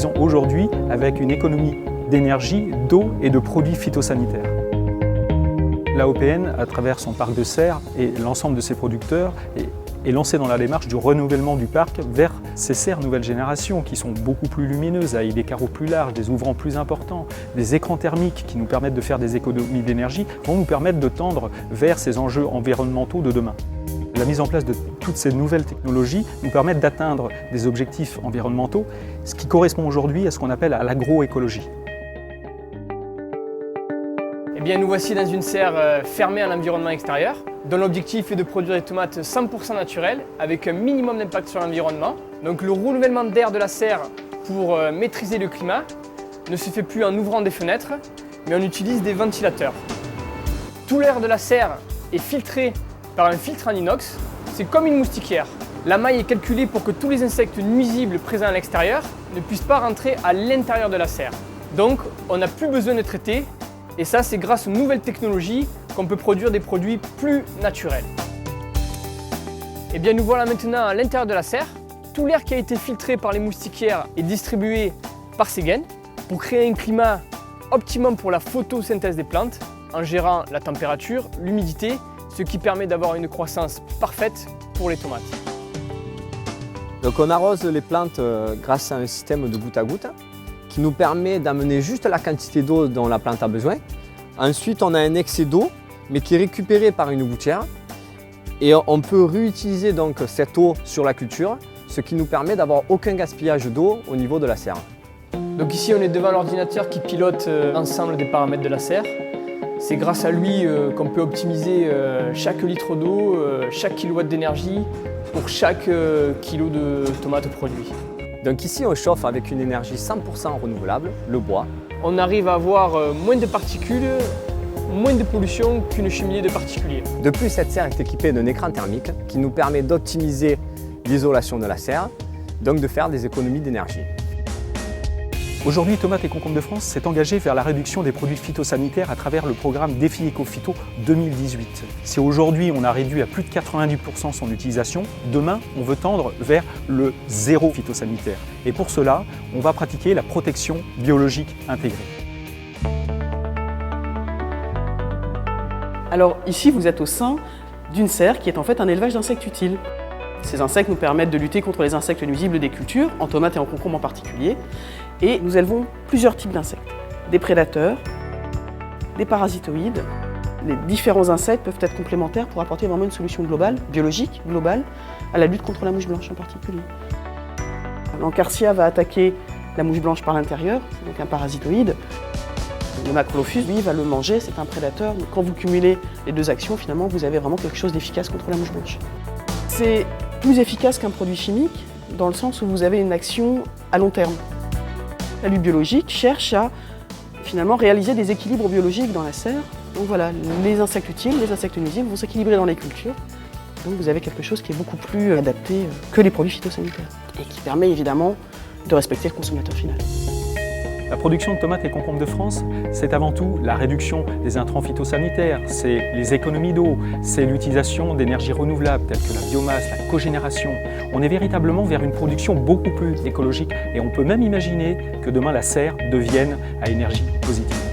produisons aujourd'hui avec une économie d'énergie, d'eau et de produits phytosanitaires. L'AOPN, à travers son parc de serres et l'ensemble de ses producteurs, est lancée dans la démarche du renouvellement du parc vers ces serres nouvelle génération qui sont beaucoup plus lumineuses, avec des carreaux plus larges, des ouvrants plus importants, des écrans thermiques qui nous permettent de faire des économies d'énergie, vont nous permettre de tendre vers ces enjeux environnementaux de demain. La mise en place de toutes ces nouvelles technologies nous permettent d'atteindre des objectifs environnementaux, ce qui correspond aujourd'hui à ce qu'on appelle à l'agroécologie. Eh bien, nous voici dans une serre fermée à l'environnement extérieur, dont l'objectif est de produire des tomates 100% naturelles, avec un minimum d'impact sur l'environnement. Donc le renouvellement d'air de la serre pour maîtriser le climat ne se fait plus en ouvrant des fenêtres, mais on utilise des ventilateurs. Tout l'air de la serre est filtré par un filtre en inox, c'est comme une moustiquière. La maille est calculée pour que tous les insectes nuisibles présents à l'extérieur ne puissent pas rentrer à l'intérieur de la serre. Donc on n'a plus besoin de traiter, et ça c'est grâce aux nouvelles technologies qu'on peut produire des produits plus naturels. Et bien nous voilà maintenant à l'intérieur de la serre. Tout l'air qui a été filtré par les moustiquières est distribué par ces gaines pour créer un climat optimum pour la photosynthèse des plantes en gérant la température, l'humidité, ce qui permet d'avoir une croissance parfaite pour les tomates. Donc on arrose les plantes grâce à un système de goutte à goutte qui nous permet d'amener juste la quantité d'eau dont la plante a besoin. Ensuite on a un excès d'eau mais qui est récupéré par une gouttière et on peut réutiliser donc cette eau sur la culture, ce qui nous permet d'avoir aucun gaspillage d'eau au niveau de la serre. Donc ici on est devant l'ordinateur qui pilote l'ensemble des paramètres de la serre. C'est grâce à lui qu'on peut optimiser chaque litre d'eau, chaque kilowatt d'énergie pour chaque kilo de tomates produit. Donc ici on chauffe avec une énergie 100% renouvelable, le bois. On arrive à avoir moins de particules, moins de pollution qu'une cheminée de particulier. De plus, cette serre est équipée d'un écran thermique qui nous permet d'optimiser l'isolation de la serre, donc de faire des économies d'énergie. Aujourd'hui, Tomates et Concombres de France s'est engagé vers la réduction des produits phytosanitaires à travers le programme Défi Éco-Phyto 2018. Si aujourd'hui on a réduit à plus de 90% son utilisation, demain on veut tendre vers le zéro phytosanitaire. Et pour cela, on va pratiquer la protection biologique intégrée. Alors ici, vous êtes au sein d'une serre qui est en fait un élevage d'insectes utiles. Ces insectes nous permettent de lutter contre les insectes nuisibles des cultures, en tomates et en concombres en particulier. Et nous élevons plusieurs types d'insectes. Des prédateurs, des parasitoïdes. Les différents insectes peuvent être complémentaires pour apporter vraiment une solution globale, biologique, globale, à la lutte contre la mouche blanche en particulier. L'encarsia va attaquer la mouche blanche par l'intérieur, donc un parasitoïde. Le Macrolophus, lui, va le manger, c'est un prédateur. Donc quand vous cumulez les deux actions, finalement, vous avez vraiment quelque chose d'efficace contre la mouche blanche. C'est plus efficace qu'un produit chimique, dans le sens où vous avez une action à long terme. La lutte biologique cherche à finalement réaliser des équilibres biologiques dans la serre. Donc voilà, les insectes utiles, les insectes nuisibles vont s'équilibrer dans les cultures. Donc vous avez quelque chose qui est beaucoup plus adapté que les produits phytosanitaires et qui permet évidemment de respecter le consommateur final. La production de tomates et concombres de France, c'est avant tout la réduction des intrants phytosanitaires, c'est les économies d'eau, c'est l'utilisation d'énergies renouvelables telles que la biomasse, la cogénération. On est véritablement vers une production beaucoup plus écologique et on peut même imaginer que demain la serre devienne à énergie positive.